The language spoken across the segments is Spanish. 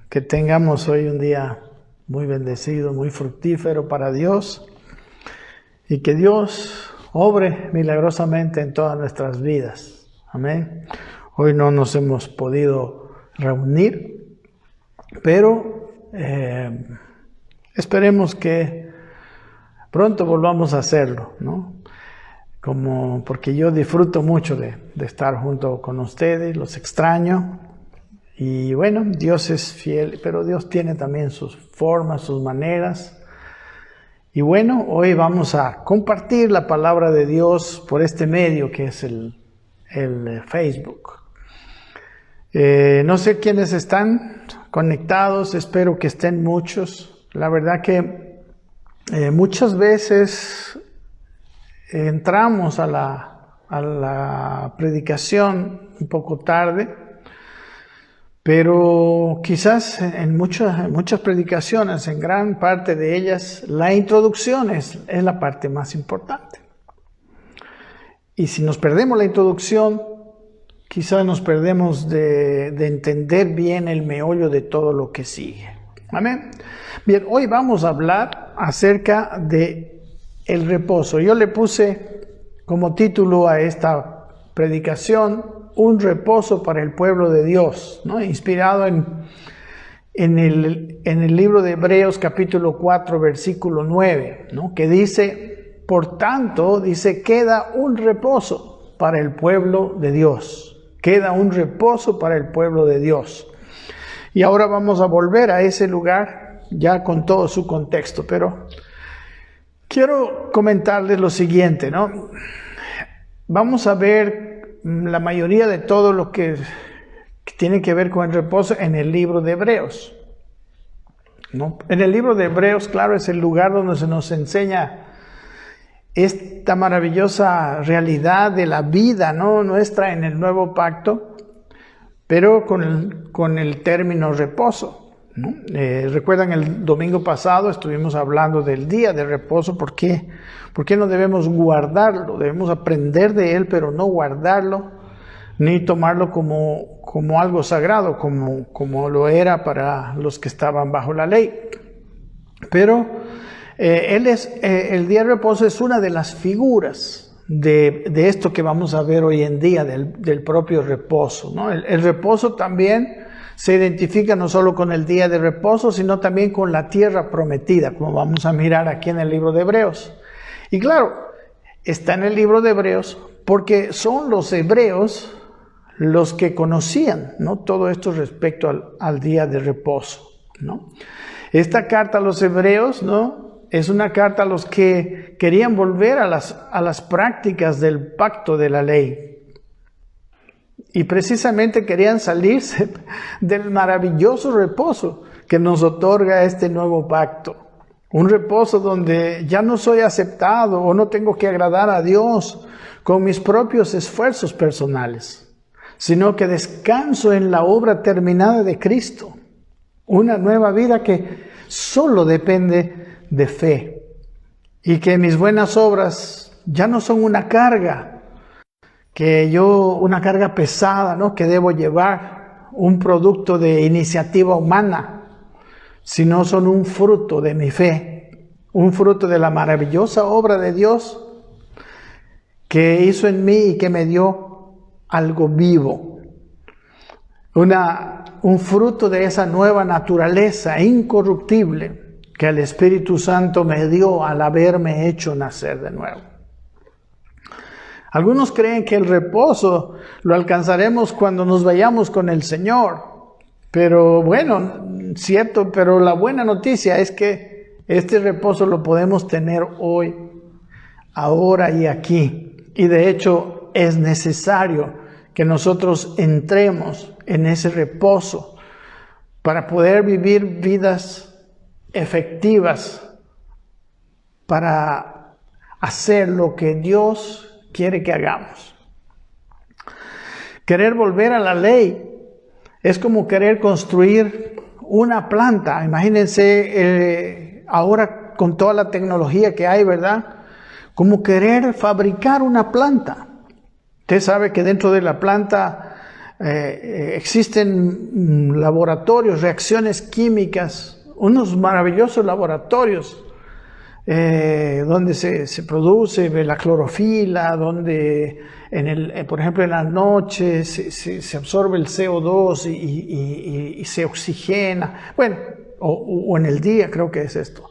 que tengamos hoy un día muy bendecido, muy fructífero para Dios y que Dios obre milagrosamente en todas nuestras vidas. Amén. Hoy no nos hemos podido reunir, pero esperemos que pronto volvamos a hacerlo, ¿no? Porque yo disfruto mucho de estar junto con ustedes, los extraño. Y bueno, Dios es fiel, pero Dios tiene también sus formas, sus maneras. Y bueno, hoy vamos a compartir la palabra de Dios por este medio que es el Facebook. No sé quiénes están conectados, espero que estén muchos. La verdad que muchas veces entramos a la predicación un poco tarde, pero quizás en muchas predicaciones, en gran parte de ellas, la introducción es la parte más importante. Y si nos perdemos la introducción, quizás nos perdemos de entender bien el meollo de todo lo que sigue. Amén. Bien, hoy vamos a hablar acerca de el reposo. Yo le puse como título a esta predicación, un reposo para el pueblo de Dios, ¿no? Inspirado en el libro de Hebreos capítulo 4 versículo 9, ¿no? Que dice, por tanto, dice, queda un reposo para el pueblo de Dios. Queda un reposo para el pueblo de Dios. Y ahora vamos a volver a ese lugar ya con todo su contexto, pero quiero comentarles lo siguiente, ¿no? Vamos a ver la mayoría de todo lo que tiene que ver con el reposo en el libro de Hebreos, ¿no? En el libro de Hebreos, claro, es el lugar donde se nos enseña esta maravillosa realidad de la vida, ¿no? Nuestra en el nuevo pacto, pero con el término reposo, ¿no? Recuerdan el domingo pasado estuvimos hablando del día de reposo. ¿Por qué? ¿Por qué no debemos guardarlo? Debemos aprender de él, pero no guardarlo, ni tomarlo como algo sagrado, como lo era para los que estaban bajo la ley. Pero el día de reposo es una de las figuras de esto que vamos a ver hoy en día, del propio reposo, ¿no? El reposo también se identifica no solo con el día de reposo, sino también con la tierra prometida, como vamos a mirar aquí en el libro de Hebreos. Y claro, está en el libro de Hebreos porque son los hebreos los que conocían, ¿no? Todo esto respecto al día de reposo, ¿no? Esta carta a los hebreos, ¿no? Es una carta a los que querían volver a las prácticas del pacto de la ley. Y precisamente querían salirse del maravilloso reposo que nos otorga este nuevo pacto. Un reposo donde ya no soy aceptado o no tengo que agradar a Dios con mis propios esfuerzos personales, sino que descanso en la obra terminada de Cristo. Una nueva vida que solo depende de fe. Y que mis buenas obras ya no son una carga, una carga pesada, ¿no? Que debo llevar, un producto de iniciativa humana, sino son un fruto de mi fe, un fruto de la maravillosa obra de Dios que hizo en mí y que me dio algo vivo, un fruto de esa nueva naturaleza incorruptible que el Espíritu Santo me dio al haberme hecho nacer de nuevo. Algunos creen que el reposo lo alcanzaremos cuando nos vayamos con el Señor. Pero bueno, cierto, pero la buena noticia es que este reposo lo podemos tener hoy, ahora y aquí. Y de hecho es necesario que nosotros entremos en ese reposo para poder vivir vidas efectivas, para hacer lo que Dios quiere que hagamos. Querer volver a la ley es como querer construir una planta. Imagínense ahora con toda la tecnología que hay, ¿verdad? Como querer fabricar una planta. Usted sabe que dentro de la planta existen laboratorios, reacciones químicas, unos maravillosos laboratorios donde se produce la clorofila, donde por ejemplo en las noches se absorbe el CO2 y se oxigena, bueno, o en el día creo que es esto.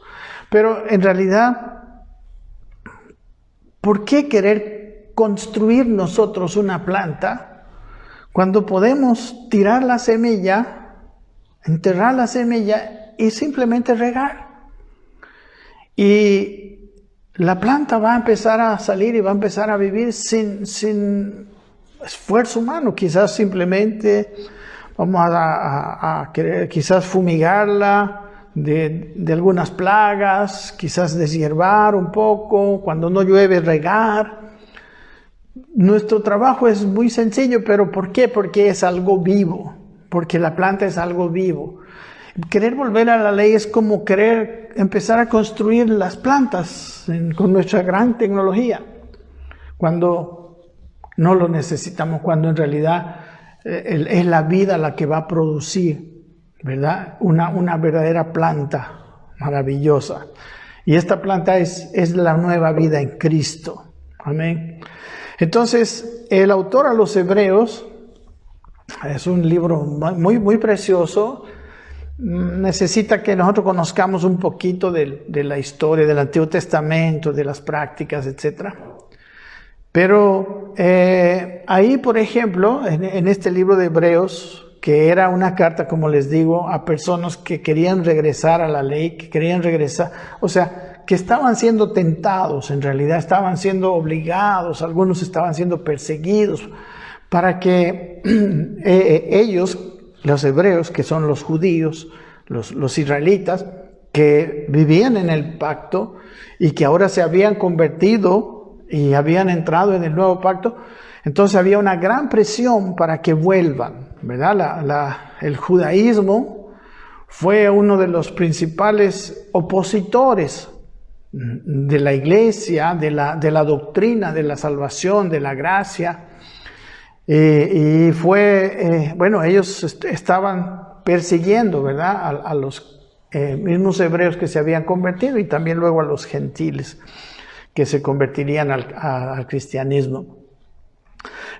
Pero en realidad, ¿por qué querer construir nosotros una planta cuando podemos tirar la semilla, enterrar la semilla y simplemente regar? Y la planta va a empezar a salir y va a empezar a vivir sin esfuerzo humano. Quizás simplemente vamos a querer quizás fumigarla de algunas plagas, quizás deshiervar un poco, cuando no llueve regar. Nuestro trabajo es muy sencillo, pero ¿por qué? Porque es algo vivo, porque la planta es algo vivo. Querer volver a la ley es como querer empezar a construir las plantas con nuestra gran tecnología, cuando no lo necesitamos, cuando en realidad es la vida la que va a producir, ¿verdad? Una verdadera planta maravillosa. Y esta planta es la nueva vida en Cristo. Amén. Entonces, el autor a los Hebreos, es un libro muy, muy precioso. Necesita que nosotros conozcamos un poquito de la historia del Antiguo Testamento, de las prácticas, etc. Pero ahí, por ejemplo, en este libro de Hebreos, que era una carta, como les digo, a personas que querían regresar a la ley, que querían regresar, o sea, que estaban siendo tentados, en realidad estaban siendo obligados, algunos estaban siendo perseguidos, para que ellos, los hebreos, que son los judíos, los israelitas, que vivían en el pacto y que ahora se habían convertido y habían entrado en el nuevo pacto, entonces había una gran presión para que vuelvan, ¿verdad? El judaísmo fue uno de los principales opositores de la iglesia, de la doctrina de la salvación, de la gracia. Y fue, ellos estaban persiguiendo, ¿verdad? A los mismos hebreos que se habían convertido y también luego a los gentiles que se convertirían al cristianismo.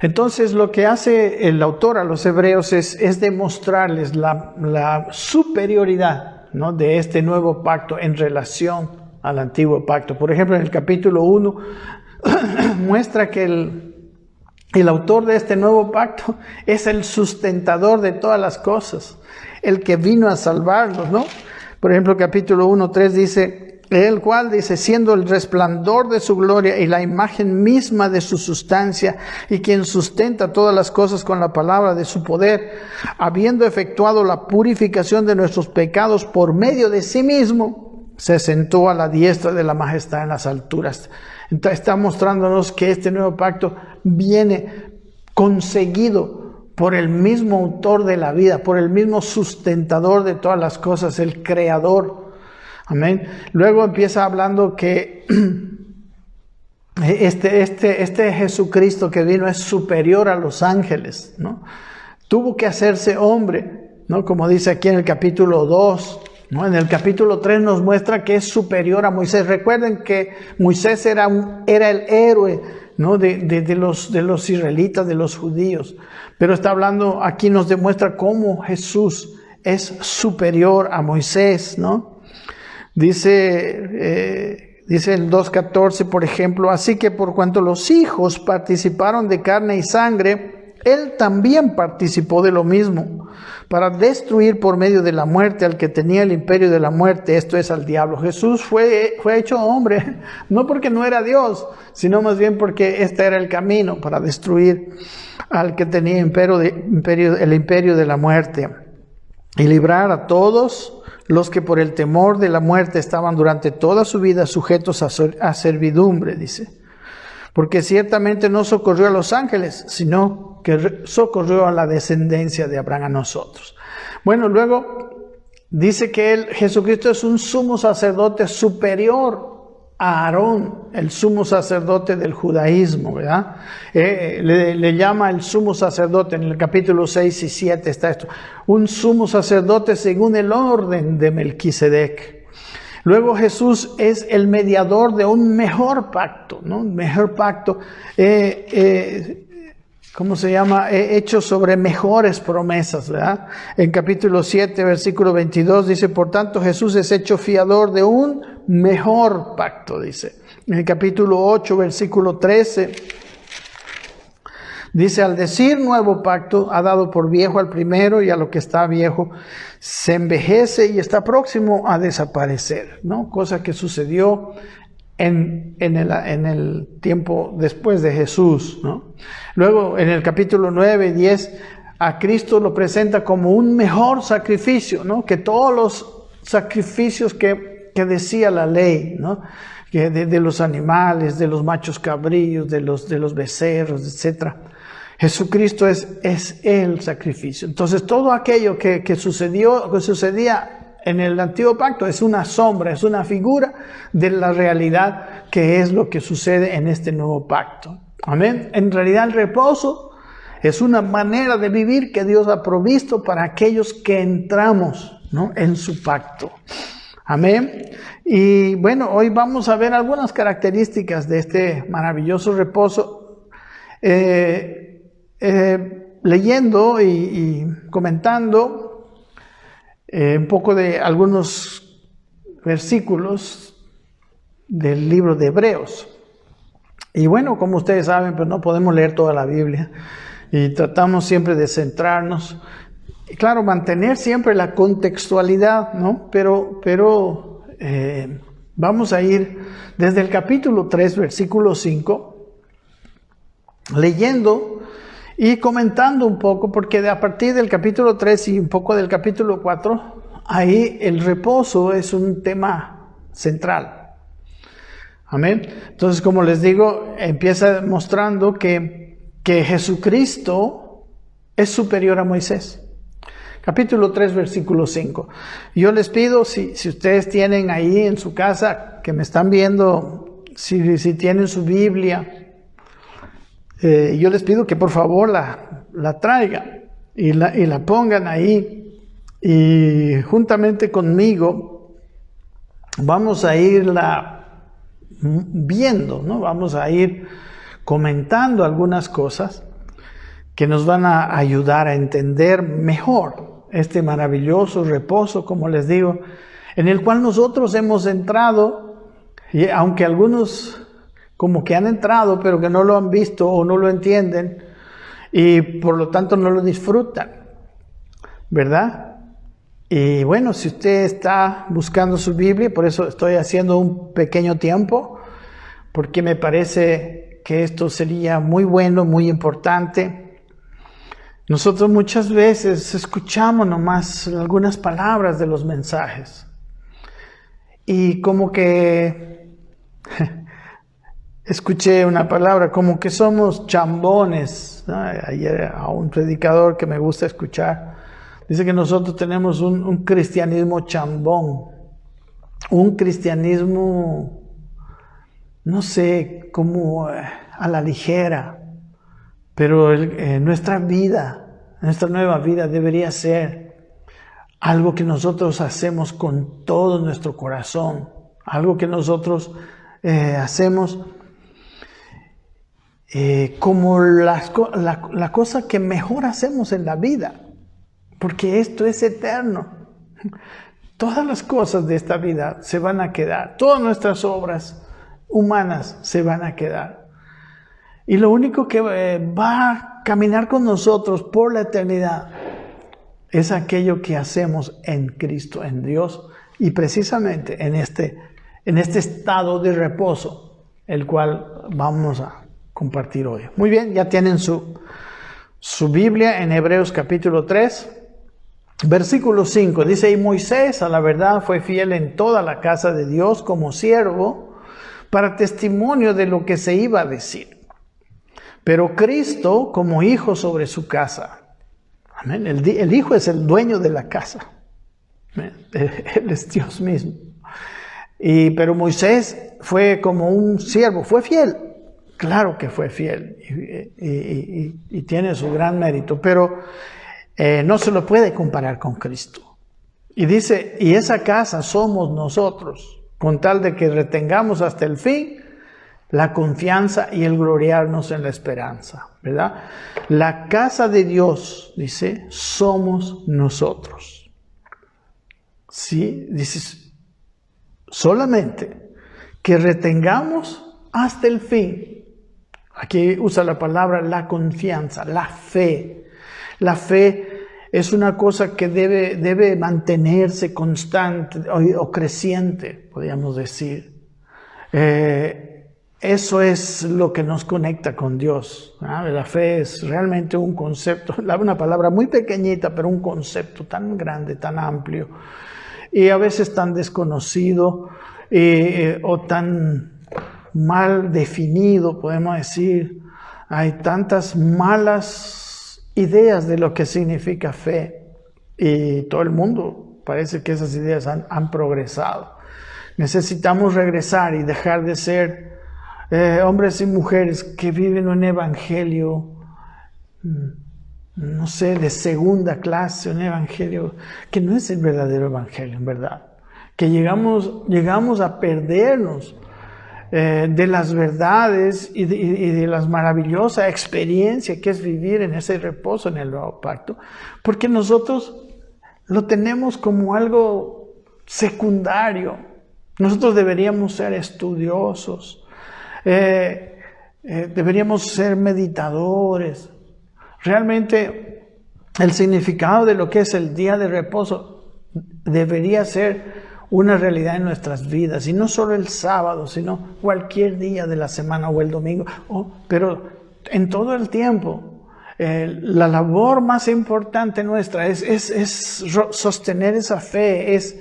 Entonces lo que hace el autor a los hebreos es demostrarles la superioridad, ¿no?, de este nuevo pacto en relación al antiguo pacto. Por ejemplo, en el capítulo 1 muestra que el autor de este nuevo pacto es el sustentador de todas las cosas, el que vino a salvarlos, ¿no? Por ejemplo, capítulo 1:3 dice, el cual dice, siendo el resplandor de su gloria y la imagen misma de su sustancia, y quien sustenta todas las cosas con la palabra de su poder, habiendo efectuado la purificación de nuestros pecados por medio de sí mismo, se sentó a la diestra de la majestad en las alturas. Entonces está mostrándonos que este nuevo pacto viene conseguido por el mismo autor de la vida, por el mismo sustentador de todas las cosas, el creador. Amén. Luego empieza hablando que este Jesucristo que vino es superior a los ángeles, ¿no? Tuvo que hacerse hombre, ¿no? Como dice aquí en el capítulo 2. ¿No? En el capítulo 3 nos muestra que es superior a Moisés. Recuerden que Moisés era el héroe, ¿no?, de los israelitas, de los judíos. Pero está hablando, aquí nos demuestra cómo Jesús es superior a Moisés, ¿no? Dice el 2:14, por ejemplo, así que por cuanto los hijos participaron de carne y sangre, él también participó de lo mismo, para destruir por medio de la muerte al que tenía el imperio de la muerte, esto es, al diablo. Jesús fue hecho hombre, no porque no era Dios, sino más bien porque este era el camino para destruir al que tenía el imperio de la muerte, y librar a todos los que por el temor de la muerte estaban durante toda su vida sujetos a servidumbre, dice. Porque ciertamente no socorrió a los ángeles, sino que socorrió a la descendencia de Abraham, a nosotros. Bueno, luego dice que Jesucristo es un sumo sacerdote superior a Aarón, el sumo sacerdote del judaísmo, ¿verdad? Le llama el sumo sacerdote, en el capítulo 6 y 7 está esto, un sumo sacerdote según el orden de Melquisedec. Luego Jesús es el mediador de un mejor pacto, ¿no? Un mejor pacto, ¿cómo se llama? Hecho sobre mejores promesas, ¿verdad? En capítulo 7, versículo 22 dice, por tanto Jesús es hecho fiador de un mejor pacto, dice. En el capítulo 8, versículo 13, dice, al decir nuevo pacto, ha dado por viejo al primero, y a lo que está viejo se envejece y está próximo a desaparecer, ¿no? Cosa que sucedió en el tiempo después de Jesús, ¿no? Luego, en el capítulo 9 y 10, a Cristo lo presenta como un mejor sacrificio, ¿no? Que todos los sacrificios que decía la ley, ¿no? Que de los animales, de los machos cabríos, de los becerros, etc. Jesucristo es el sacrificio. Entonces, todo aquello que sucedía en el antiguo pacto es una sombra, es una figura de la realidad que es lo que sucede en este nuevo pacto. Amén. En realidad el reposo es una manera de vivir que Dios ha provisto para aquellos que entramos, ¿no? En su pacto. Amén. Y bueno, hoy vamos a ver algunas características de este maravilloso reposo. Leyendo y comentando un poco de algunos versículos del libro de Hebreos. Y bueno, como ustedes saben, pues no podemos leer toda la Biblia y tratamos siempre de centrarnos. Y claro, mantener siempre la contextualidad, ¿no? Pero vamos a ir desde el capítulo 3, versículo 5, leyendo y comentando un poco, porque a partir del capítulo 3 y un poco del capítulo 4, ahí el reposo es un tema central. Amén. Entonces, como les digo, empieza mostrando que Jesucristo es superior a Moisés. Capítulo 3, versículo 5. Yo les pido, si ustedes tienen ahí en su casa, que me están viendo, si tienen su Biblia, yo les pido que por favor la traigan y la pongan ahí, y juntamente conmigo vamos a irla viendo, ¿no? Vamos a ir comentando algunas cosas que nos van a ayudar a entender mejor este maravilloso reposo, como les digo, en el cual nosotros hemos entrado, y aunque algunos como que han entrado, pero que no lo han visto o no lo entienden, y por lo tanto no lo disfrutan, ¿verdad? Y bueno, si usted está buscando su Biblia, por eso estoy haciendo un pequeño tiempo, porque me parece que esto sería muy bueno, muy importante. Nosotros muchas veces escuchamos nomás algunas palabras de los mensajes, y como que escuché una palabra, como que somos chambones, ¿no? Ayer a un predicador que me gusta escuchar, dice que nosotros tenemos un cristianismo chambón, un cristianismo, no sé, como a la ligera, pero nuestra vida, nuestra nueva vida debería ser algo que nosotros hacemos con todo nuestro corazón, algo que nosotros hacemos como la cosa que mejor hacemos en la vida, porque esto es eterno. Todas las cosas de esta vida se van a quedar, todas nuestras obras humanas se van a quedar, y lo único que va a caminar con nosotros por la eternidad es aquello que hacemos en Cristo, en Dios, y precisamente en este estado de reposo, el cual vamos a compartir hoy. Muy bien, ya tienen su Biblia en Hebreos capítulo 3, versículo 5. Dice, y Moisés a la verdad fue fiel en toda la casa de Dios como siervo para testimonio de lo que se iba a decir. Pero Cristo como hijo sobre su casa. Amén. El hijo es el dueño de la casa. Amén. Él es Dios mismo. Pero Moisés fue como un siervo, fue fiel. Claro que fue fiel y tiene su gran mérito, pero no se lo puede comparar con Cristo. Y dice, y esa casa somos nosotros, con tal de que retengamos hasta el fin la confianza y el gloriarnos en la esperanza, ¿verdad? La casa de Dios, dice, somos nosotros. Sí, dice, solamente que retengamos hasta el fin. Aquí usa la palabra la confianza, la fe. La fe es una cosa que debe mantenerse constante o creciente, podríamos decir. Eso es lo que nos conecta con Dios, ¿no? La fe es realmente un concepto, una palabra muy pequeñita, pero un concepto tan grande, tan amplio, y a veces tan desconocido o tan mal definido, podemos decir. Hay tantas malas ideas de lo que significa fe y todo el mundo parece que esas ideas han progresado. Necesitamos regresar y dejar de ser hombres y mujeres que viven un evangelio, no sé, de segunda clase, un evangelio que no es el verdadero evangelio, en verdad. Que llegamos a perdernos de las verdades y de la maravillosa experiencia que es vivir en ese reposo en el nuevo pacto, porque nosotros lo tenemos como algo secundario. Nosotros deberíamos ser estudiosos, deberíamos ser meditadores. Realmente el significado de lo que es el día de reposo debería ser una realidad en nuestras vidas, y no solo el sábado, sino cualquier día de la semana o el domingo, pero en todo el tiempo. La labor más importante nuestra es sostener esa fe, es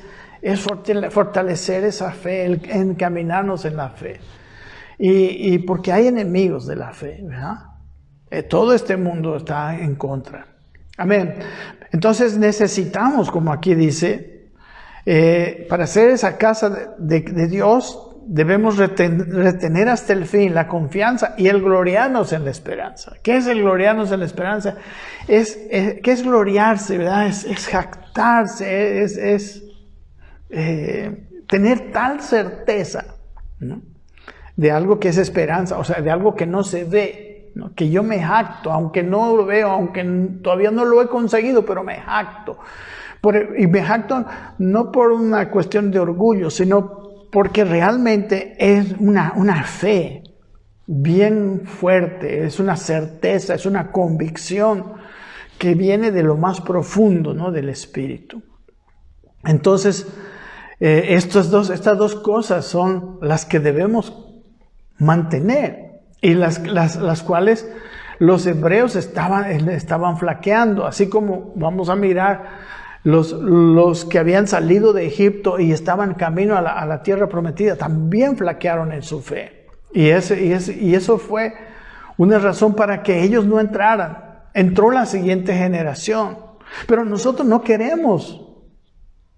fortalecer esa fe, encaminarnos en la fe. Y porque hay enemigos de la fe, ¿verdad? Todo este mundo está en contra. Amén. Entonces necesitamos, como aquí dice, para hacer esa casa de Dios, debemos retener hasta el fin la confianza y el gloriarnos en la esperanza. ¿Qué es el gloriarnos en la esperanza? ¿Qué es gloriarse, verdad? Es jactarse, es tener tal certeza, ¿no?, de algo que es esperanza, o sea, de algo que no se ve, ¿no?, que yo me jacto, aunque no lo veo, aunque todavía no lo he conseguido, pero me jacto. Y me jacto no por una cuestión de orgullo, sino porque realmente es una fe bien fuerte, es una certeza, es una convicción que viene de lo más profundo, ¿no?, del espíritu. Entonces, estas dos cosas son las que debemos mantener y las cuales los hebreos estaban flaqueando, así como vamos a mirar los que habían salido de Egipto y estaban camino a la tierra prometida, también flaquearon en su fe. Y eso fue una razón para que ellos no entraran. Entró la siguiente generación. Pero nosotros no queremos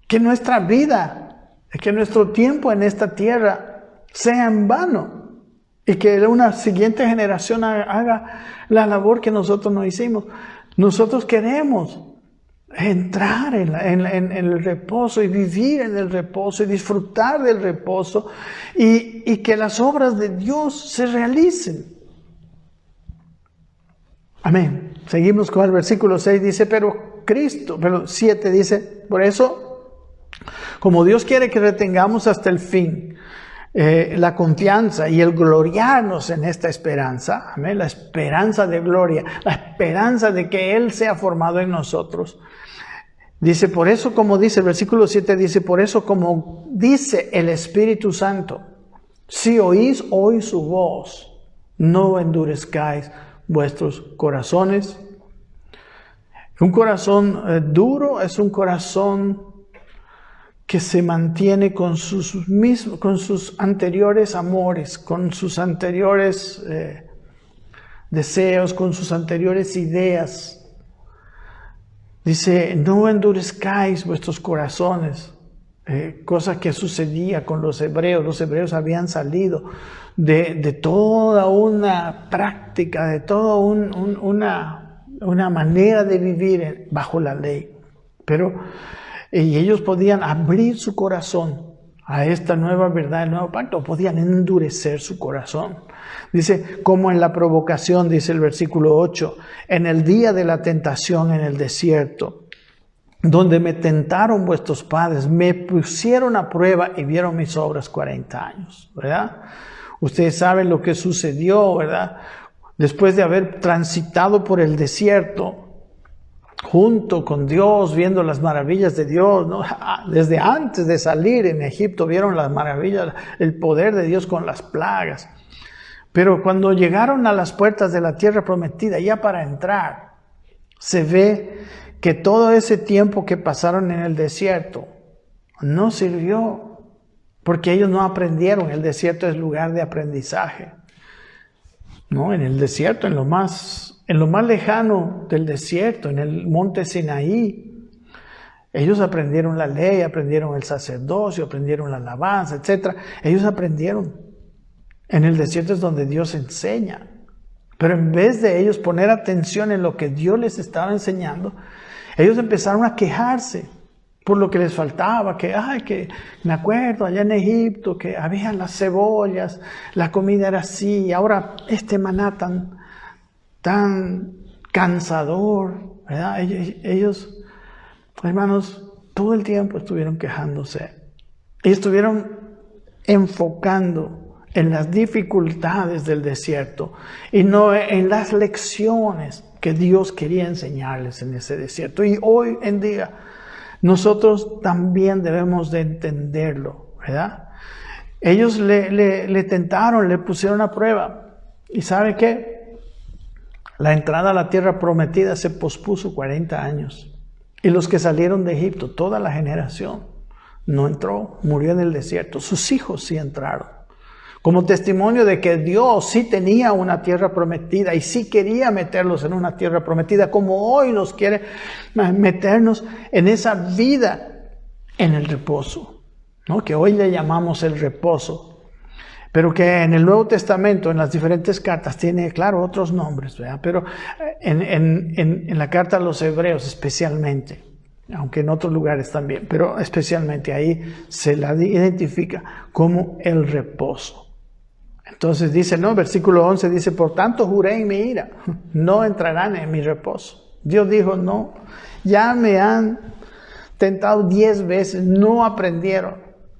que nuestra vida, que nuestro tiempo en esta tierra sea en vano. Y que una siguiente generación haga la labor que nosotros no hicimos. Nosotros queremos entrar en el reposo y vivir en el reposo y disfrutar del reposo y que las obras de Dios se realicen. Amén. Seguimos con el versículo 6, dice, pero 7 dice, por eso, como Dios quiere que retengamos hasta el fin la confianza y el gloriarnos en esta esperanza, amén, la esperanza de gloria, la esperanza de que Él sea formado en nosotros. Dice, por eso, como dice el versículo 7, dice, por eso, como dice el Espíritu Santo, si oís hoy su voz, no endurezcáis vuestros corazones. Un corazón duro es un corazón que se mantiene con sus anteriores amores, con sus anteriores deseos, con sus anteriores ideas. Dice, no endurezcáis vuestros corazones. cosa que sucedía con los hebreos. Los hebreos habían salido de toda una práctica, de toda una manera de vivir bajo la ley. Y ellos podían abrir su corazón a esta nueva verdad, el nuevo pacto, podían endurecer su corazón. Dice, como en la provocación, dice el versículo 8, en el día de la tentación en el desierto, donde me tentaron vuestros padres, me pusieron a prueba y vieron mis obras 40 años, ¿verdad? Ustedes saben lo que sucedió, ¿verdad? Después de haber transitado por el desierto, junto con Dios, viendo las maravillas de Dios, ¿no? Desde antes de salir en Egipto vieron las maravillas, el poder de Dios con las plagas. Pero cuando llegaron a las puertas de la tierra prometida, ya para entrar, se ve que todo ese tiempo que pasaron en el desierto no sirvió, porque ellos no aprendieron. El desierto es lugar de aprendizaje, ¿no? En el desierto, en lo más lejano del desierto, en el monte Sinaí, ellos aprendieron la ley, aprendieron el sacerdocio, aprendieron la alabanza, etc. Ellos aprendieron. En el desierto es donde Dios enseña. Pero en vez de ellos poner atención en lo que Dios les estaba enseñando, ellos empezaron a quejarse por lo que les faltaba, que me acuerdo allá en Egipto que había las cebollas, la comida era así, y ahora este maná tan cansador, ¿verdad? Ellos, hermanos, todo el tiempo estuvieron quejándose y estuvieron enfocando en las dificultades del desierto y no en las lecciones que Dios quería enseñarles en ese desierto. Y hoy en día nosotros también debemos de entenderlo, ¿verdad? Ellos le tentaron, le pusieron a prueba. ¿Y sabe qué? La entrada a la tierra prometida se pospuso 40 años. Y los que salieron de Egipto, toda la generación, no entró, murió en el desierto. Sus hijos sí entraron. Como testimonio de que Dios sí tenía una tierra prometida y sí quería meterlos en una tierra prometida, como hoy nos quiere meternos en esa vida en el reposo, ¿no? Que hoy le llamamos el reposo, pero que en el Nuevo Testamento, en las diferentes cartas, tiene, claro, otros nombres, ¿verdad? Pero en la carta a los Hebreos especialmente, aunque en otros lugares también, pero especialmente ahí se la identifica como el reposo. Entonces dice, no, versículo 11 dice, por tanto juré en mi ira, no entrarán en mi reposo. Dios dijo, no, ya me han tentado 10 veces, no aprendieron,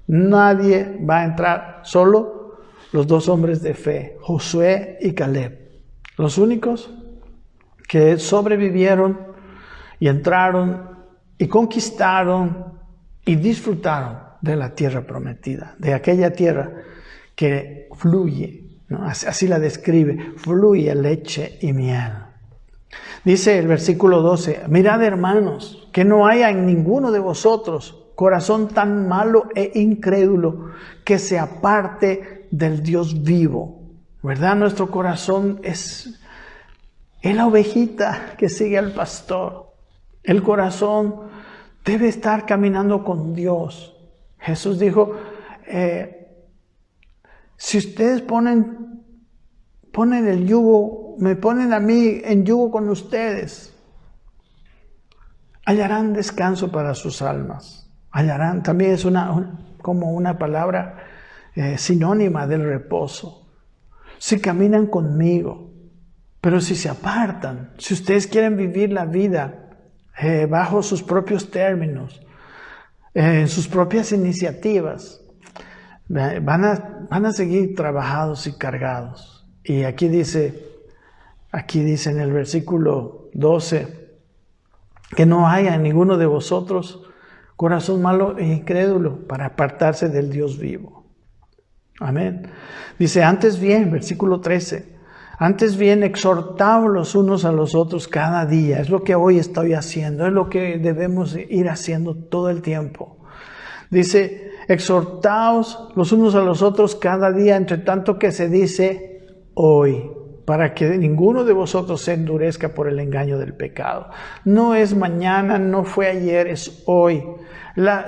nadie va a entrar, solo los 2 hombres de fe, Josué y Caleb, los únicos que sobrevivieron y entraron y conquistaron y disfrutaron de la tierra prometida, de aquella tierra que fluye, ¿no? Así la describe, fluye leche y miel. Dice el versículo 12, mirad hermanos, que no haya en ninguno de vosotros corazón tan malo e incrédulo que se aparte del Dios vivo. ¿Verdad? Nuestro corazón es la ovejita que sigue al pastor. El corazón debe estar caminando con Dios. Jesús dijo, si ustedes ponen el yugo, me ponen a mí en yugo con ustedes, hallarán descanso para sus almas. Hallarán, también es como una palabra sinónima del reposo. Si caminan conmigo, pero si se apartan, si ustedes quieren vivir la vida bajo sus propios términos, en sus propias iniciativas, van a seguir trabajados y cargados. Y aquí dice en el versículo 12, que no haya en ninguno de vosotros corazón malo e incrédulo para apartarse del Dios vivo. Amén. Dice, antes bien, versículo 13, antes bien exhortaos los unos a los otros cada día. Es lo que hoy estoy haciendo, es lo que debemos ir haciendo todo el tiempo. Dice, exhortaos los unos a los otros cada día, entre tanto que se dice hoy, para que ninguno de vosotros se endurezca por el engaño del pecado. No es mañana, no fue ayer, es hoy.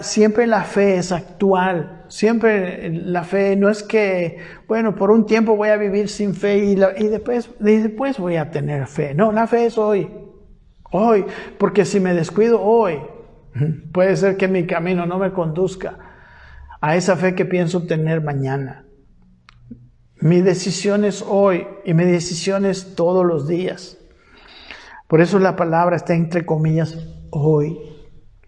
Siempre la fe es actual. Siempre la fe no es que, bueno, por un tiempo voy a vivir sin fe y después voy a tener fe. No, la fe es hoy. Hoy, porque si me descuido hoy, puede ser que mi camino no me conduzca a esa fe que pienso tener mañana. Mi decisión es hoy y mi decisión es todos los días. Por eso la palabra está entre comillas hoy,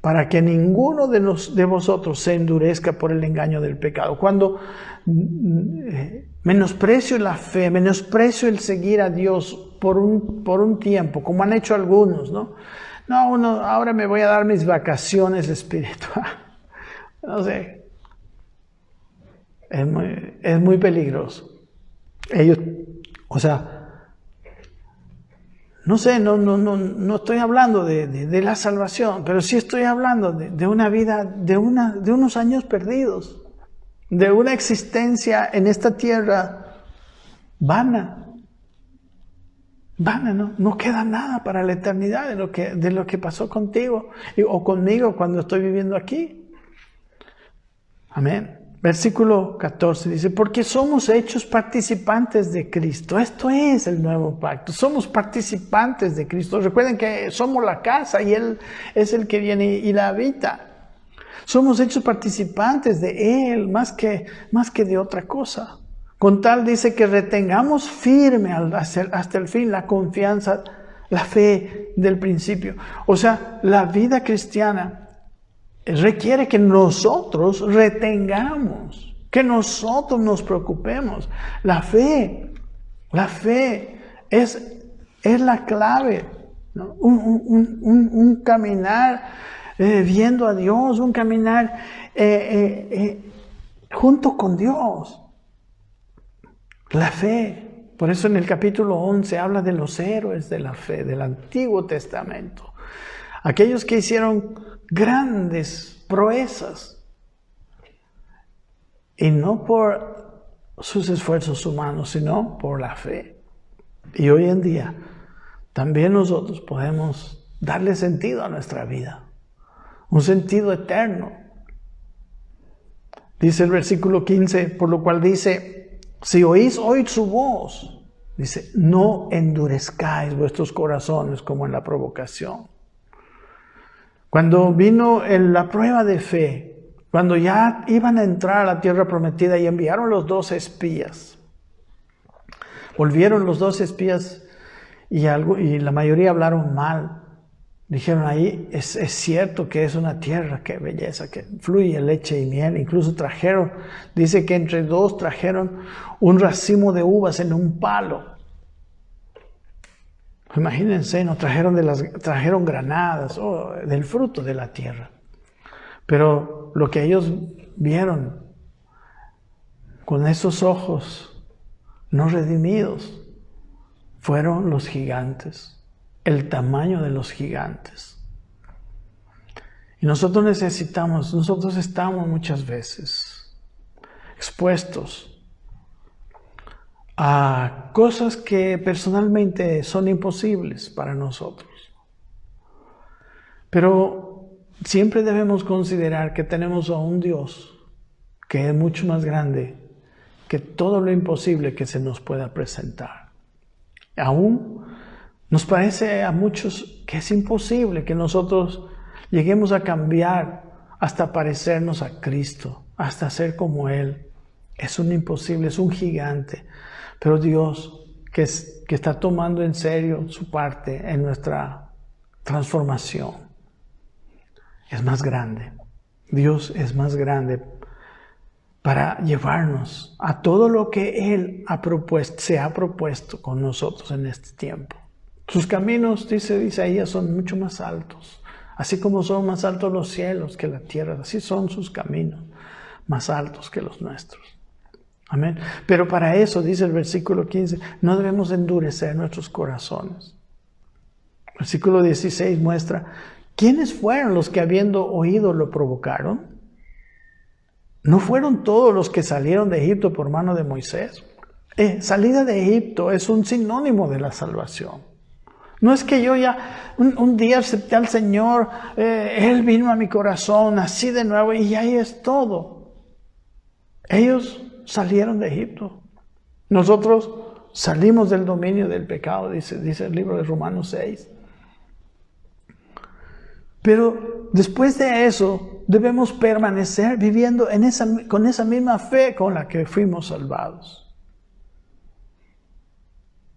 para que ninguno de vosotros se endurezca por el engaño del pecado. Cuando menosprecio la fe, menosprecio el seguir a Dios por un tiempo, como han hecho algunos, ¿no? No, ahora me voy a dar mis vacaciones espirituales. No sé. Es muy peligroso. Ellos, o sea, no sé, no estoy hablando de la salvación, pero sí estoy hablando de una vida, de unos años perdidos, de una existencia en esta tierra vana. Vana, no queda nada para la eternidad de lo que pasó contigo o conmigo cuando estoy viviendo aquí. Amén. Versículo 14 dice, porque somos hechos participantes de Cristo. Esto es el nuevo pacto. Somos participantes de Cristo. Recuerden que somos la casa y Él es el que viene y la habita. Somos hechos participantes de Él más que de otra cosa. Con tal dice que retengamos firme hasta el fin la confianza, la fe del principio. O sea, la vida cristiana requiere que nosotros retengamos, que nosotros nos preocupemos. La fe es la clave, ¿no? Un caminar viendo a Dios, un caminar junto con Dios. La fe. Por eso en el capítulo 11 habla de los héroes de la fe, del Antiguo Testamento. Aquellos que hicieron grandes proezas. Y no por sus esfuerzos humanos, sino por la fe. Y hoy en día también nosotros podemos darle sentido a nuestra vida. Un sentido eterno. Dice el versículo 15, por lo cual dice, si oís hoy su voz, dice, no endurezcáis vuestros corazones como en la provocación. Cuando vino la prueba de fe, cuando ya iban a entrar a la tierra prometida y enviaron los 12 espías, volvieron los 12 espías y la mayoría hablaron mal. Dijeron ahí, es cierto que es una tierra, qué belleza, que fluye leche y miel. Incluso dice que entre dos trajeron un racimo de uvas en un palo. Imagínense, no trajeron granadas, del fruto de la tierra. Pero lo que ellos vieron con esos ojos no redimidos fueron los gigantes. El tamaño de los gigantes. Y nosotros estamos muchas veces expuestos a cosas que personalmente son imposibles para nosotros. Pero siempre debemos considerar que tenemos a un Dios que es mucho más grande que todo lo imposible que se nos pueda presentar. Aún nos parece a muchos que es imposible que nosotros lleguemos a cambiar hasta parecernos a Cristo, hasta ser como Él. Es un imposible, es un gigante. Pero Dios, que está tomando en serio su parte en nuestra transformación, es más grande. Dios es más grande para llevarnos a todo lo que Él se ha propuesto con nosotros en este tiempo. Sus caminos, dice Isaías, son mucho más altos. Así como son más altos los cielos que la tierra, así son sus caminos más altos que los nuestros. Amén. Pero para eso, dice el versículo 15, no debemos endurecer nuestros corazones. El versículo 16 muestra, ¿quiénes fueron los que habiendo oído lo provocaron? ¿No fueron todos los que salieron de Egipto por mano de Moisés? Salida de Egipto es un sinónimo de la salvación. No es que yo ya un día acepté al Señor, Él vino a mi corazón, nací de nuevo y ahí es todo. Ellos salieron de Egipto. Nosotros salimos del dominio del pecado, dice el libro de Romanos 6. Pero después de eso debemos permanecer viviendo con esa misma fe con la que fuimos salvados.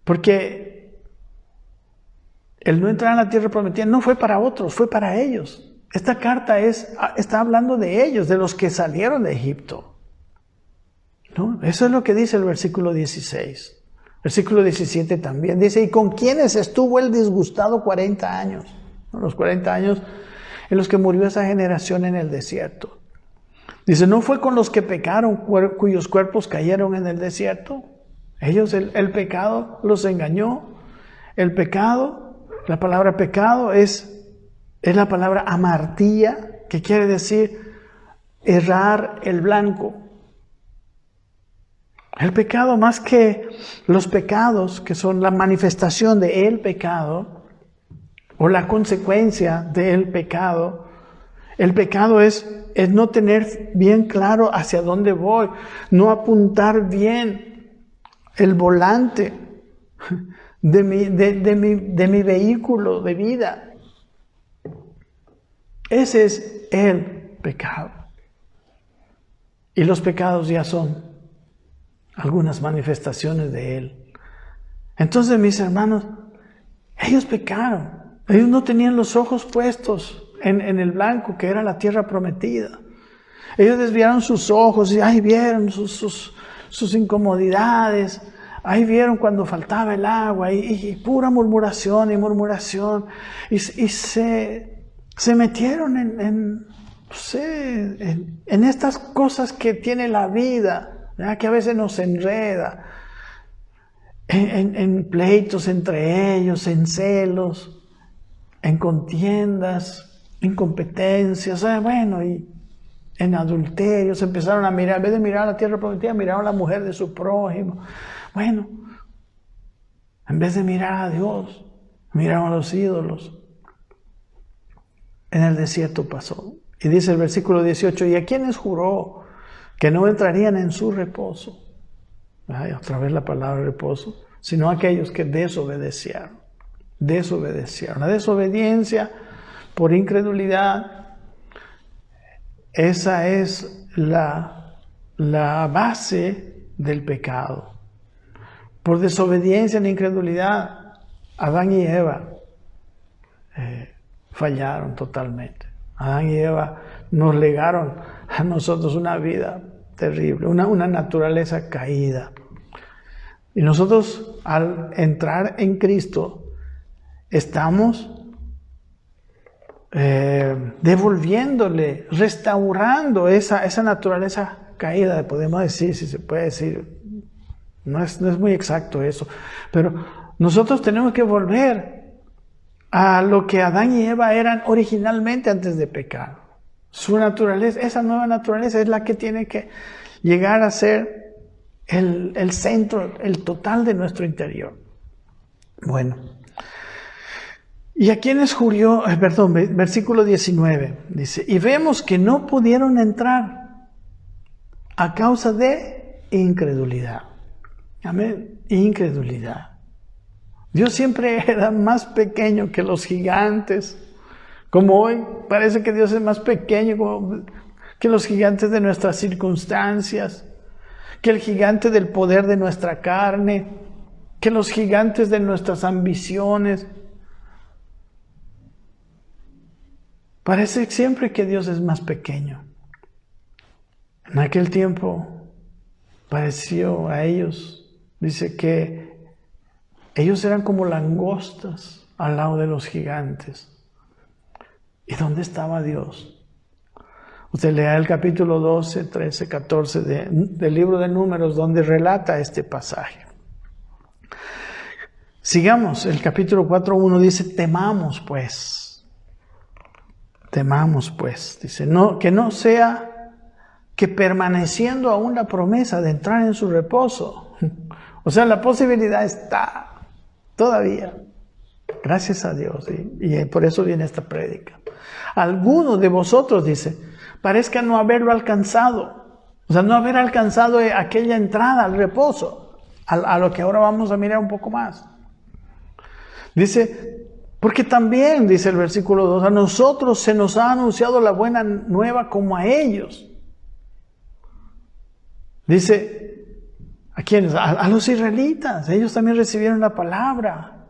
Porque el no entrar en la tierra prometida no fue para otros, fue para ellos. Esta carta está hablando de ellos, de los que salieron de Egipto. ¿No? Eso es lo que dice el versículo 16. Versículo 17 también dice, ¿y con quiénes estuvo él disgustado 40 años? ¿No? Los 40 años en los que murió esa generación en el desierto. Dice, ¿no fue con los que pecaron, cuyos cuerpos cayeron en el desierto? Ellos, el pecado los engañó. El pecado, la palabra pecado es la palabra amartía, que quiere decir errar el blanco. El pecado, más que los pecados, que son la manifestación del pecado, o la consecuencia del pecado, el pecado es no tener bien claro hacia dónde voy, no apuntar bien el volante de mi vehículo de vida. Ese es el pecado. Y los pecados ya son algunas manifestaciones de él. Entonces, mis hermanos, ellos pecaron. Ellos no tenían los ojos puestos en el blanco, que era la tierra prometida. Ellos desviaron sus ojos y ahí vieron sus incomodidades. Ahí vieron cuando faltaba el agua y pura murmuración y murmuración. Y se metieron en estas cosas que tiene la vida, ¿verdad? Que a veces nos enreda. En pleitos entre ellos, en celos, en contiendas, en competencias, y en adulterios. Empezaron a mirar, en vez de mirar a la tierra prometida, miraron a la mujer de su prójimo. En vez de mirar a Dios, miraron a los ídolos. En el desierto pasó. Y dice el versículo 18, ¿y a quiénes juró que no entrarían en su reposo? Otra vez la palabra reposo, sino aquellos que desobedecieron. La desobediencia por incredulidad, esa es la base del pecado. Por desobediencia e incredulidad, Adán y Eva fallaron totalmente. Adán y Eva nos legaron a nosotros una vida terrible, una naturaleza caída. Y nosotros, al entrar en Cristo, estamos devolviéndole, restaurando esa naturaleza caída, podemos decir, si se puede decir. No es muy exacto eso, pero nosotros tenemos que volver a lo que Adán y Eva eran originalmente antes de pecar. Su naturaleza, esa nueva naturaleza es la que tiene que llegar a ser el centro, el total de nuestro interior. Bueno. ¿Y a quiénes juró? Versículo 19 dice, y vemos que no pudieron entrar a causa de incredulidad. Amén. Incredulidad. Dios siempre era más pequeño que los gigantes. Como hoy, parece que Dios es más pequeño que los gigantes de nuestras circunstancias, que el gigante del poder de nuestra carne, que los gigantes de nuestras ambiciones. Parece siempre que Dios es más pequeño. En aquel tiempo pareció a ellos, dice que ellos eran como langostas al lado de los gigantes. ¿Y dónde estaba Dios? Usted lea el capítulo 12, 13, 14 del libro de Números, donde relata este pasaje. Sigamos, el capítulo 4:1 dice, temamos pues, dice, que no sea que permaneciendo aún la promesa de entrar en su reposo, O sea, la posibilidad está todavía. Gracias a Dios. Y por eso viene esta prédica. Algunos de vosotros, dice, parezca no haberlo alcanzado. O sea, no haber alcanzado aquella entrada al reposo. A lo que ahora vamos a mirar un poco más. Dice, porque también, dice el versículo 2, a nosotros se nos ha anunciado la buena nueva como a ellos. Dice, ¿a quiénes? A los israelitas. Ellos también recibieron la palabra.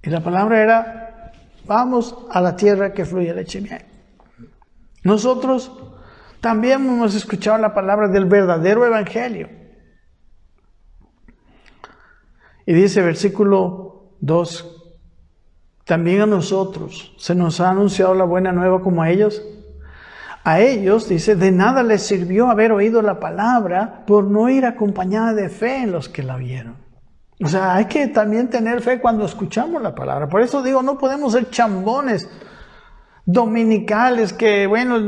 Y la palabra era, vamos a la tierra que fluye leche y miel. Nosotros también hemos escuchado la palabra del verdadero evangelio. Y dice versículo 2, también a nosotros se nos ha anunciado la buena nueva como a ellos. A ellos, dice, de nada les sirvió haber oído la palabra por no ir acompañada de fe en los que la oyeron. O sea, hay que también tener fe cuando escuchamos la palabra. Por eso digo, no podemos ser chambones dominicales que, bueno,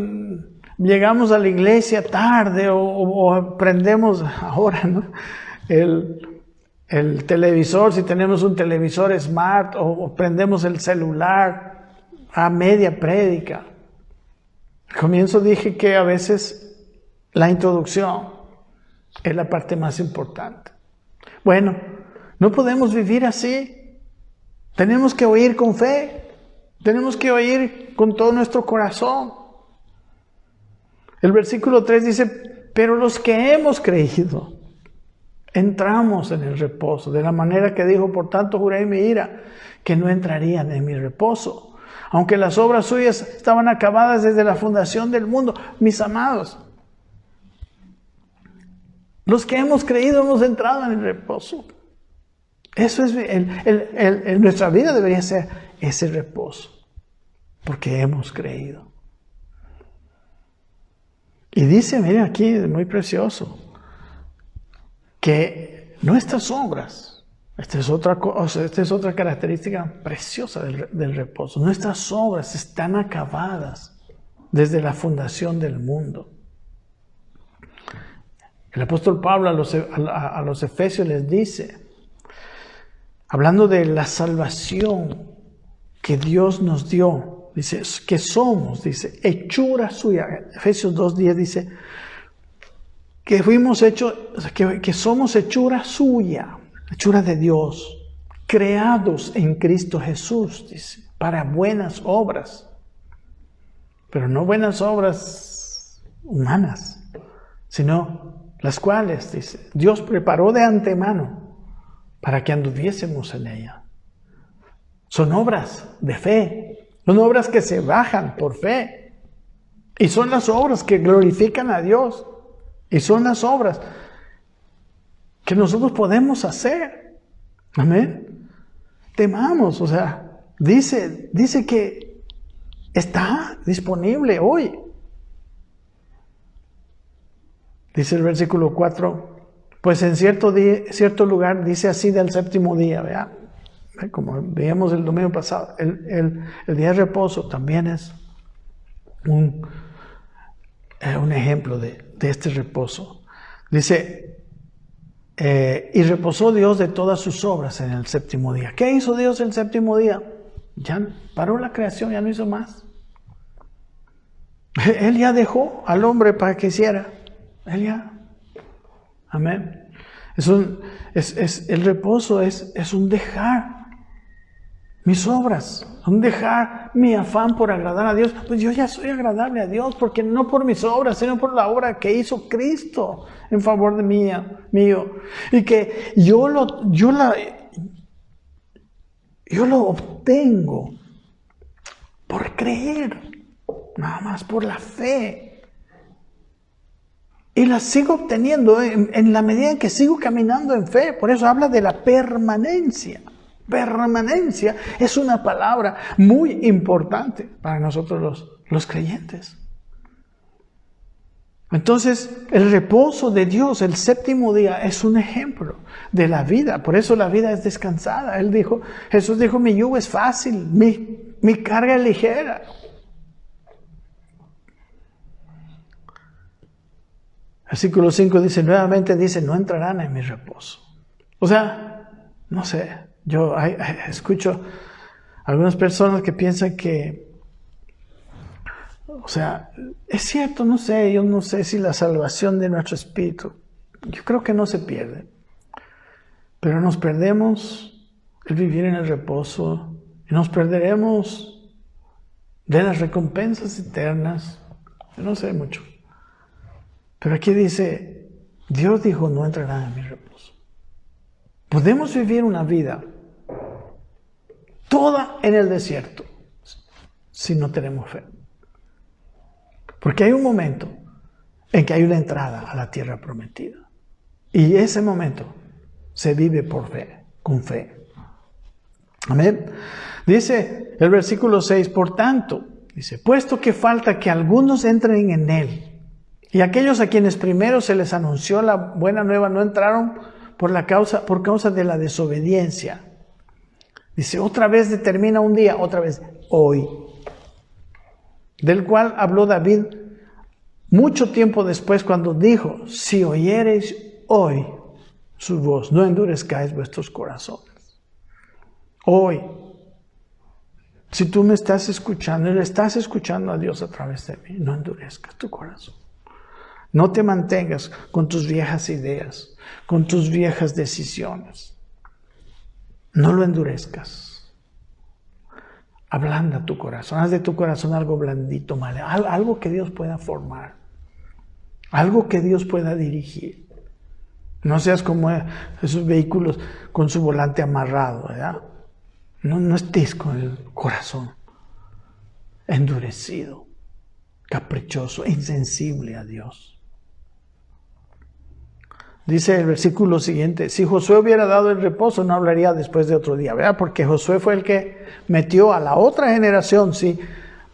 llegamos a la iglesia tarde o aprendemos ahora, ¿no? El televisor, si tenemos un televisor smart o prendemos el celular a media prédica. Al comienzo dije que a veces la introducción es la parte más importante. Bueno, no podemos vivir así. Tenemos que oír con fe. Tenemos que oír con todo nuestro corazón. El versículo 3 dice, pero los que hemos creído, entramos en el reposo, de la manera que dijo, por tanto juré en mi ira, que no entrarían en mi reposo. Aunque las obras suyas estaban acabadas desde la fundación del mundo. Mis amados, los que hemos creído hemos entrado en el reposo. Eso es, nuestra vida debería ser ese reposo, porque hemos creído. Y dice, miren aquí, muy precioso, que nuestras obras, esta es otra característica preciosa del reposo, nuestras obras están acabadas desde la fundación del mundo. El apóstol Pablo a los Efesios les dice, hablando de la salvación que Dios nos dio, dice que somos, dice, hechura suya. Efesios 2:10 dice que fuimos hechos, que somos hechura suya, hechura de Dios, creados en Cristo Jesús, dice, para buenas obras, pero no buenas obras humanas, sino las cuales, dice, Dios preparó de antemano para que anduviésemos en ella. Son obras de fe, son obras que se bajan por fe, y son las obras que glorifican a Dios, y son las obras que nosotros podemos hacer. Amén. Temamos, o sea, dice que está disponible hoy. Dice el versículo 4, pues en cierto lugar dice así del séptimo día, ¿verdad? Como veíamos el domingo pasado, el día de reposo también es un ejemplo de este reposo. Dice, y reposó Dios de todas sus obras en el séptimo día. ¿Qué hizo Dios el séptimo día? Ya paró la creación, ya no hizo más. Él ya dejó al hombre para que hiciera. Él ya. Amén. El reposo es un dejar mis obras, un dejar mi afán por agradar a Dios. Pues yo ya soy agradable a Dios, porque no por mis obras, sino por la obra que hizo Cristo en favor de mío. Y que yo lo obtengo por creer, nada más por la fe. Y la sigo obteniendo en la medida en que sigo caminando en fe. Por eso habla de la permanencia. Permanencia es una palabra muy importante para nosotros los creyentes. Entonces, el reposo de Dios, el séptimo día, es un ejemplo de la vida. Por eso la vida es descansada. Jesús dijo, mi yugo es fácil, mi carga es ligera. Versículo 5 dice, nuevamente dice, no entrarán en mi reposo. O sea, no sé, yo escucho algunas personas que piensan que, o sea, es cierto, no sé, yo no sé si la salvación de nuestro espíritu, yo creo que no se pierde, pero nos perdemos el vivir en el reposo y nos perderemos de las recompensas eternas. Yo no sé mucho, pero aquí dice, Dios dijo, no entrarán en mi reposo. Podemos vivir una vida toda en el desierto si no tenemos fe. Porque hay un momento en que hay una entrada a la tierra prometida. Y ese momento se vive por fe, con fe. Amén. Dice el versículo 6, por tanto, dice, puesto que falta que algunos entren en él, y aquellos a quienes primero se les anunció la buena nueva no entraron por causa de la desobediencia. Dice, otra vez determina un día, otra vez hoy, del cual habló David mucho tiempo después cuando dijo, si oyereis hoy su voz, no endurezcáis vuestros corazones. Hoy, si tú me estás escuchando, le estás escuchando a Dios a través de mí, no endurezcas tu corazón. No te mantengas con tus viejas ideas, con tus viejas decisiones. No lo endurezcas. Ablanda tu corazón. Haz de tu corazón algo blandito, algo que Dios pueda formar. Algo que Dios pueda dirigir. No seas como esos vehículos con su volante amarrado, ¿verdad? No estés con el corazón endurecido, caprichoso, insensible a Dios. Dice el versículo siguiente, si Josué hubiera dado el reposo, no hablaría después de otro día, ¿verdad? Porque Josué fue el que metió a la otra generación, sí,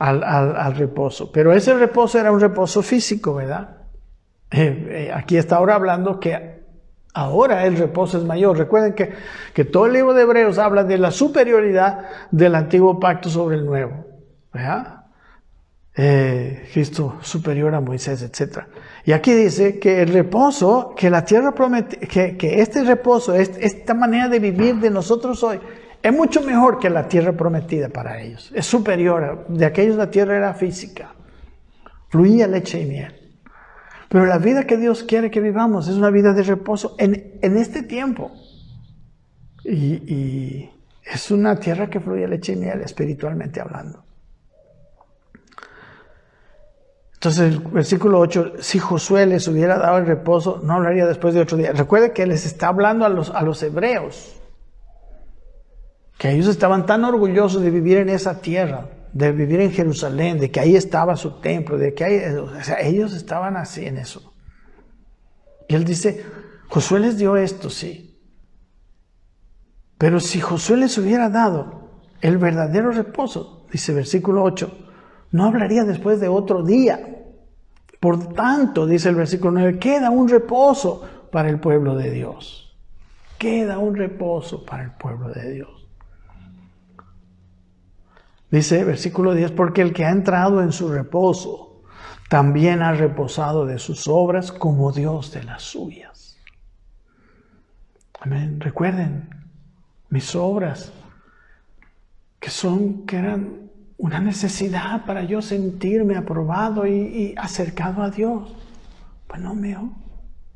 al reposo. Pero ese reposo era un reposo físico, ¿verdad? Aquí está ahora hablando que ahora el reposo es mayor. Recuerden que todo el libro de Hebreos habla de la superioridad del antiguo pacto sobre el nuevo, ¿verdad? Cristo superior a Moisés, etc. Y aquí dice que el reposo, que la tierra promete, que este reposo, esta manera de vivir de nosotros hoy, es mucho mejor que la tierra prometida para ellos. Es superior. De aquellos la tierra era física. Fluía leche y miel. Pero la vida que Dios quiere que vivamos es una vida de reposo en este tiempo. Y es una tierra que fluye leche y miel, espiritualmente hablando. Entonces el versículo 8, si Josué les hubiera dado el reposo, no hablaría después de 8 días. Recuerde que les está hablando a los hebreos, que ellos estaban tan orgullosos de vivir en esa tierra, de vivir en Jerusalén, de que ahí estaba su templo, de que ellos estaban así en eso. Y él dice, Josué les dio esto, sí. Pero si Josué les hubiera dado el verdadero reposo, dice versículo 8, no hablaría después de otro día. Por tanto, dice el versículo 9, queda un reposo para el pueblo de Dios. Queda un reposo para el pueblo de Dios. Dice versículo 10, porque el que ha entrado en su reposo, también ha reposado de sus obras como Dios de las suyas. Amén. Recuerden, mis obras, que eran una necesidad para yo sentirme aprobado y acercado a Dios. Pues no, mío,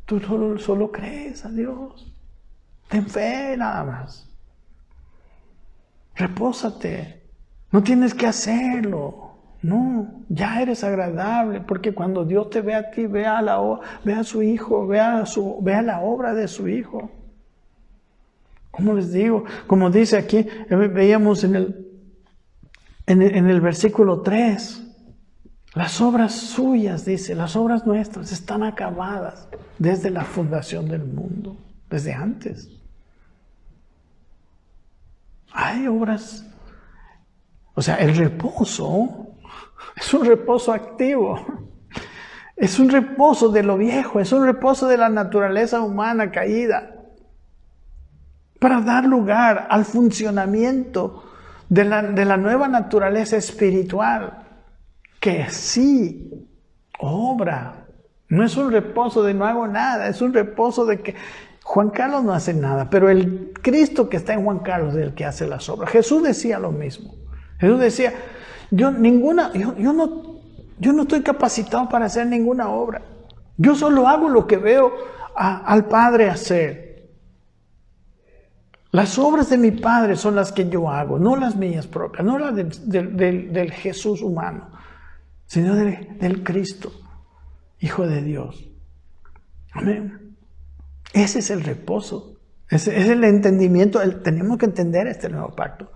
tú solo crees a Dios. Ten fe nada más. Repósate. No tienes que hacerlo. No, ya eres agradable, porque cuando Dios te ve a ti, ve a su Hijo, ve a la obra de su Hijo. ¿Cómo les digo? Como dice aquí, veíamos en el versículo 3, las obras suyas, dice, las obras nuestras están acabadas desde la fundación del mundo, desde antes. Hay obras, o sea, el reposo es un reposo activo, es un reposo de lo viejo, es un reposo de la naturaleza humana caída, para dar lugar al funcionamiento de la nueva naturaleza espiritual, que sí obra. No es un reposo de no hago nada, es un reposo de que Juan Carlos no hace nada, pero el Cristo que está en Juan Carlos es el que hace las obras. Jesús decía lo mismo. Jesús decía, yo no estoy capacitado para hacer ninguna obra. Yo solo hago lo que veo al Padre hacer. Las obras de mi Padre son las que yo hago, no las mías propias, no las del Jesús humano, sino del Cristo, Hijo de Dios. Amén. Ese es el reposo, ese es el entendimiento. Tenemos que entender este nuevo pacto.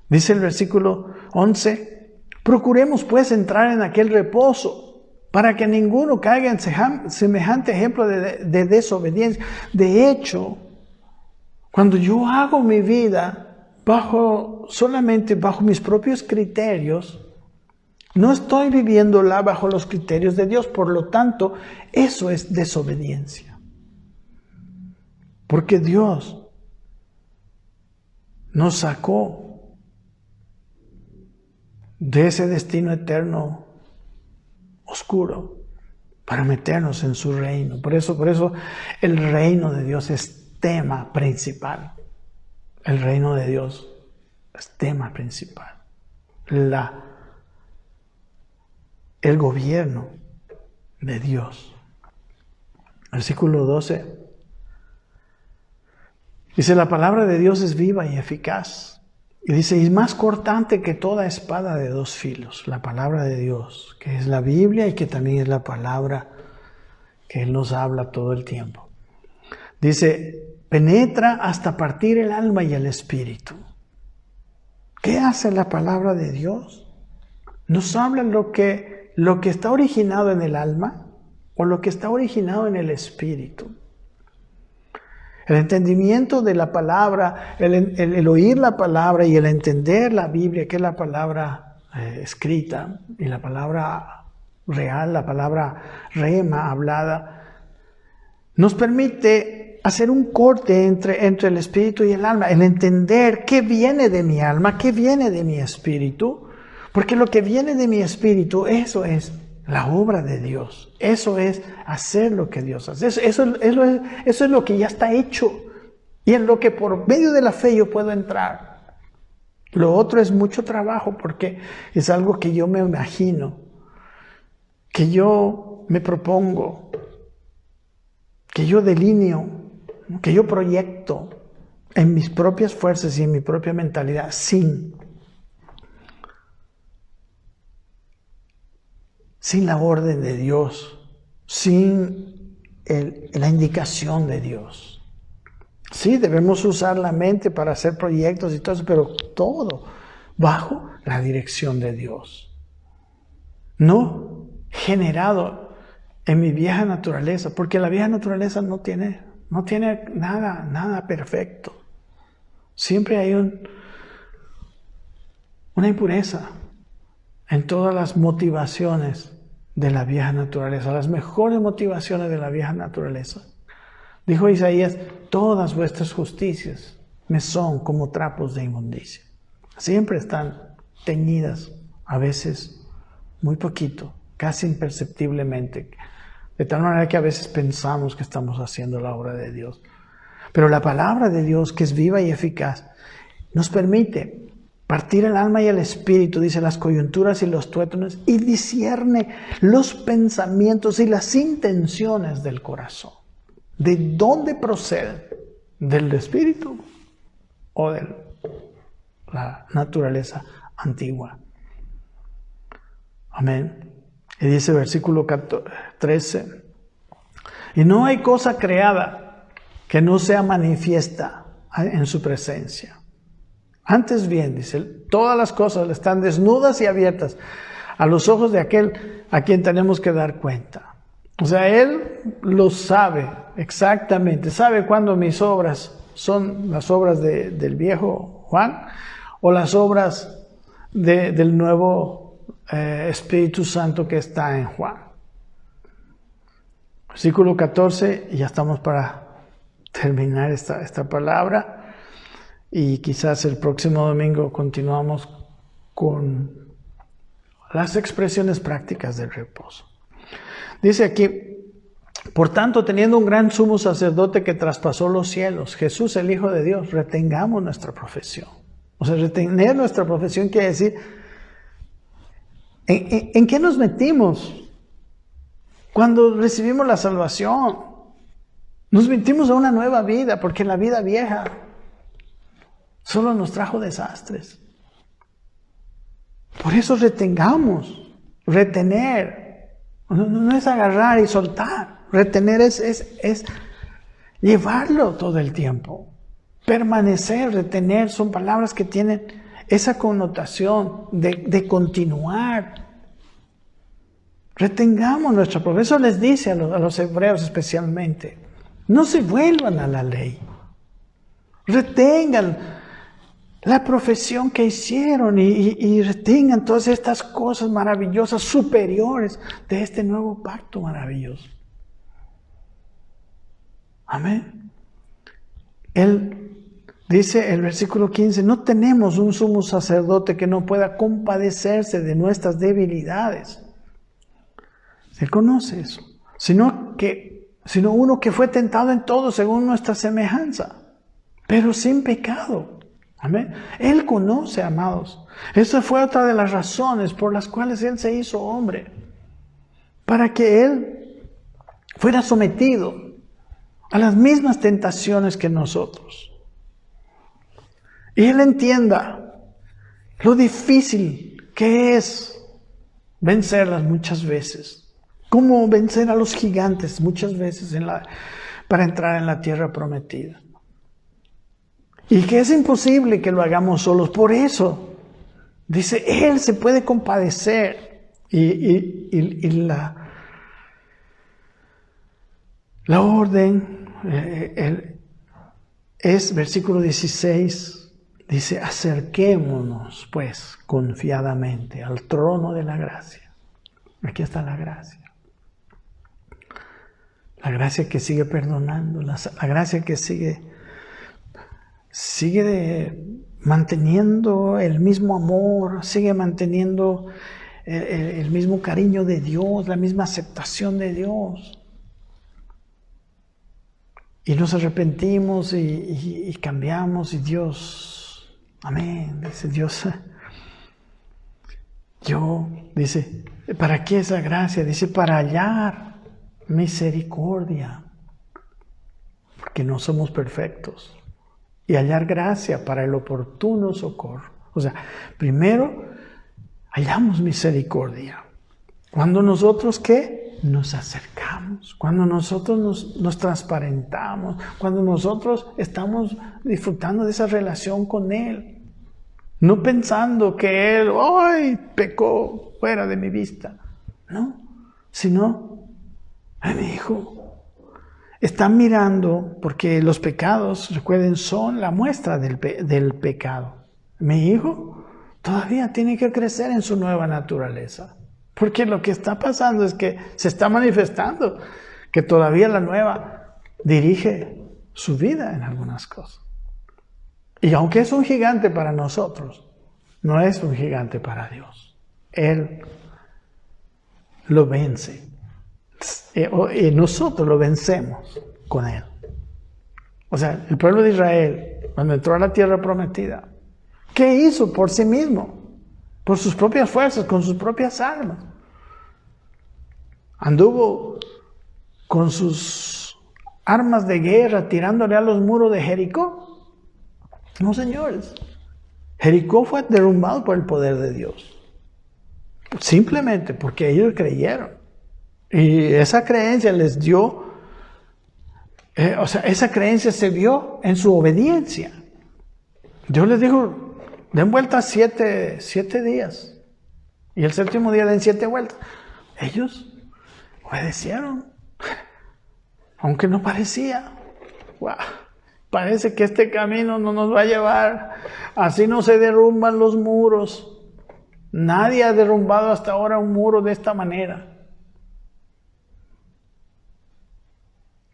Dice el versículo 11, procuremos pues entrar en aquel reposo, para que ninguno caiga en semejante ejemplo de desobediencia. De hecho, cuando yo hago mi vida solamente bajo mis propios criterios, no estoy viviéndola bajo los criterios de Dios. Por lo tanto, eso es desobediencia. Porque Dios nos sacó de ese destino eterno oscuro para meternos en su reino. Por eso el reino de Dios es tema principal. El reino de Dios es tema principal. El gobierno de Dios. Versículo 12. Dice, la palabra de Dios es viva y eficaz. Y dice, y más cortante que toda espada de dos filos. La palabra de Dios, que es la Biblia y que también es la palabra que Él nos habla todo el tiempo. Dice, penetra hasta partir el alma y el espíritu. ¿Qué hace la palabra de Dios? Nos habla lo que está originado en el alma o lo que está originado en el espíritu. El entendimiento de la palabra, el oír la palabra y el entender la Biblia, que es la palabra escrita y la palabra real, la palabra rema, hablada, nos permite hacer un corte entre el espíritu y el alma, el entender qué viene de mi alma, qué viene de mi espíritu, porque lo que viene de mi espíritu, eso es la obra de Dios. Eso es hacer lo que Dios hace. Eso es lo que ya está hecho y en lo que por medio de la fe yo puedo entrar. Lo otro es mucho trabajo porque es algo que yo me imagino, que yo me propongo, que yo delineo, que yo proyecto en mis propias fuerzas y en mi propia mentalidad sin la orden de Dios, sin la indicación de Dios. Sí, debemos usar la mente para hacer proyectos y todo eso, pero todo bajo la dirección de Dios. No generado en mi vieja naturaleza, porque la vieja naturaleza no tiene nada perfecto. Siempre hay una impureza en todas las motivaciones de la vieja naturaleza, las mejores motivaciones de la vieja naturaleza. Dijo Isaías, todas vuestras justicias me son como trapos de inmundicia. Siempre están teñidas, a veces muy poquito, casi imperceptiblemente, de tal manera que a veces pensamos que estamos haciendo la obra de Dios. Pero la palabra de Dios, que es viva y eficaz, nos permite partir el alma y el espíritu, dice, las coyunturas y los tuétanos, y discierne los pensamientos y las intenciones del corazón. ¿De dónde proceden? ¿Del espíritu o de la naturaleza antigua? Amén. Y dice versículo 13, y no hay cosa creada que no sea manifiesta en su presencia. Antes bien, dice, todas las cosas están desnudas y abiertas a los ojos de aquel a quien tenemos que dar cuenta. O sea, Él lo sabe exactamente, sabe cuándo mis obras son las obras del viejo Juan o las obras del nuevo Espíritu Santo que está en Juan. Versículo 14, y ya estamos para terminar esta palabra. Y quizás el próximo domingo continuamos con las expresiones prácticas del reposo. Dice aquí, Por tanto, teniendo un gran sumo sacerdote que traspasó los cielos, Jesús el Hijo de Dios, retengamos nuestra profesión. O sea, retener nuestra profesión quiere decir, ¿en qué nos metimos cuando recibimos la salvación? Nos metimos a una nueva vida, porque la vida vieja solo nos trajo desastres. Por eso retengamos, retener. No es agarrar y soltar. Retener es llevarlo todo el tiempo. Permanecer, retener, son palabras que tienen esa connotación de continuar. Retengamos nuestra profesión. Eso les dice a los hebreos especialmente. No se vuelvan a la ley. Retengan la profesión que hicieron y retengan todas estas cosas maravillosas, superiores de este nuevo pacto maravilloso. Amén. Él dice el versículo 15, no tenemos un sumo sacerdote que no pueda compadecerse de nuestras debilidades. Se conoce eso. Sino uno que fue tentado en todo según nuestra semejanza, pero sin pecado. Amén. Él conoce, amados. Esa fue otra de las razones por las cuales Él se hizo hombre. Para que Él fuera sometido a las mismas tentaciones que nosotros. Y Él entienda lo difícil que es vencerlas muchas veces. Cómo vencer a los gigantes muchas veces para entrar en la tierra prometida. Y que es imposible que lo hagamos solos. Por eso, dice, Él se puede compadecer. Y la orden es, versículo 16, dice, acerquémonos pues confiadamente al trono de la gracia. Aquí está la gracia. La gracia que sigue perdonando, la gracia que sigue manteniendo el mismo amor, sigue manteniendo el mismo cariño de Dios, la misma aceptación de Dios. Y nos arrepentimos y cambiamos y Dios, amén, dice Dios. Dice, ¿para qué esa gracia? Dice, para hallar misericordia, porque no somos perfectos. Y hallar gracia para el oportuno socorro. O sea, primero hallamos misericordia. Cuando nosotros, ¿qué? Nos acercamos. Cuando nosotros nos transparentamos. Cuando nosotros estamos disfrutando de esa relación con Él. No pensando que Él, ¡ay! Pecó fuera de mi vista. No, sino, ¡ay, mi hijo! Están mirando, porque los pecados, recuerden, son la muestra del pecado. Mi hijo todavía tiene que crecer en su nueva naturaleza. Porque lo que está pasando es que se está manifestando que todavía la nueva dirige su vida en algunas cosas. Y aunque es un gigante para nosotros, no es un gigante para Dios. Él lo vence. Y nosotros lo vencemos con Él. O sea, el pueblo de Israel, cuando entró a la tierra prometida, ¿qué hizo por sí mismo? Por sus propias fuerzas, con sus propias armas. Anduvo con sus armas de guerra tirándole a los muros de Jericó. No, señores. Jericó fue derrumbado por el poder de Dios. Simplemente porque ellos creyeron. Y esa creencia les dio, esa creencia se vio en su obediencia. Dios les dijo, den vueltas 7 días. Y el séptimo día den 7 vueltas. Ellos obedecieron. Aunque no parecía. ¡Wow! Parece que este camino no nos va a llevar. Así no se derrumban los muros. Nadie ha derrumbado hasta ahora un muro de esta manera.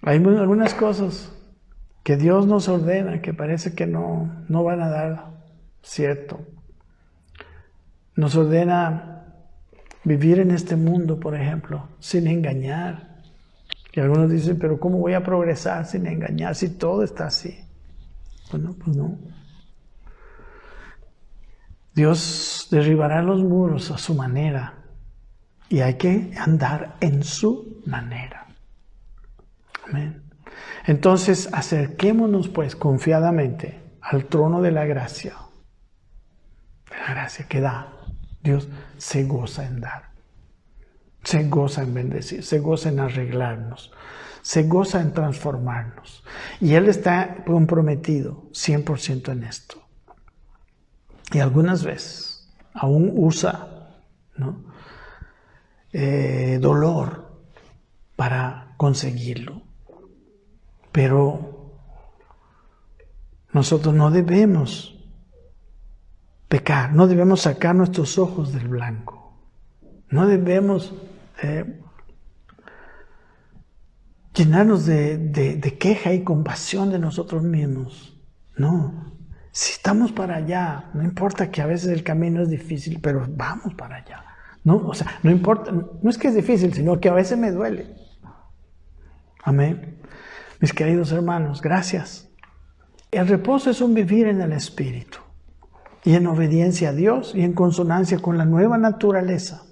Hay algunas cosas que Dios nos ordena que parece que no van a dar cierto. Nos ordena vivir en este mundo, por ejemplo, sin engañar, Y algunos dicen, pero ¿cómo voy a progresar sin engañar si todo está así? Bueno, pues no. Dios derribará los muros a su manera y hay que andar en su manera. Amén. Entonces, acerquémonos pues confiadamente al trono de la gracia. De la gracia que da. Dios se goza en dar. Se goza en bendecir. Se goza en arreglarnos. Se goza en transformarnos. Y Él está comprometido 100% en esto. Y algunas veces aún usa, ¿no?, dolor para conseguirlo. Pero nosotros no debemos pecar, no debemos sacar nuestros ojos del blanco. No debemos llenarnos de queja y compasión de nosotros mismos. No. Si estamos para allá, no importa que a veces el camino es difícil, pero vamos para allá. No, o sea, no importa, no es que es difícil, sino que a veces me duele. Amén. Mis queridos hermanos, gracias. El reposo es un vivir en el Espíritu y en obediencia a Dios y en consonancia con la nueva naturaleza.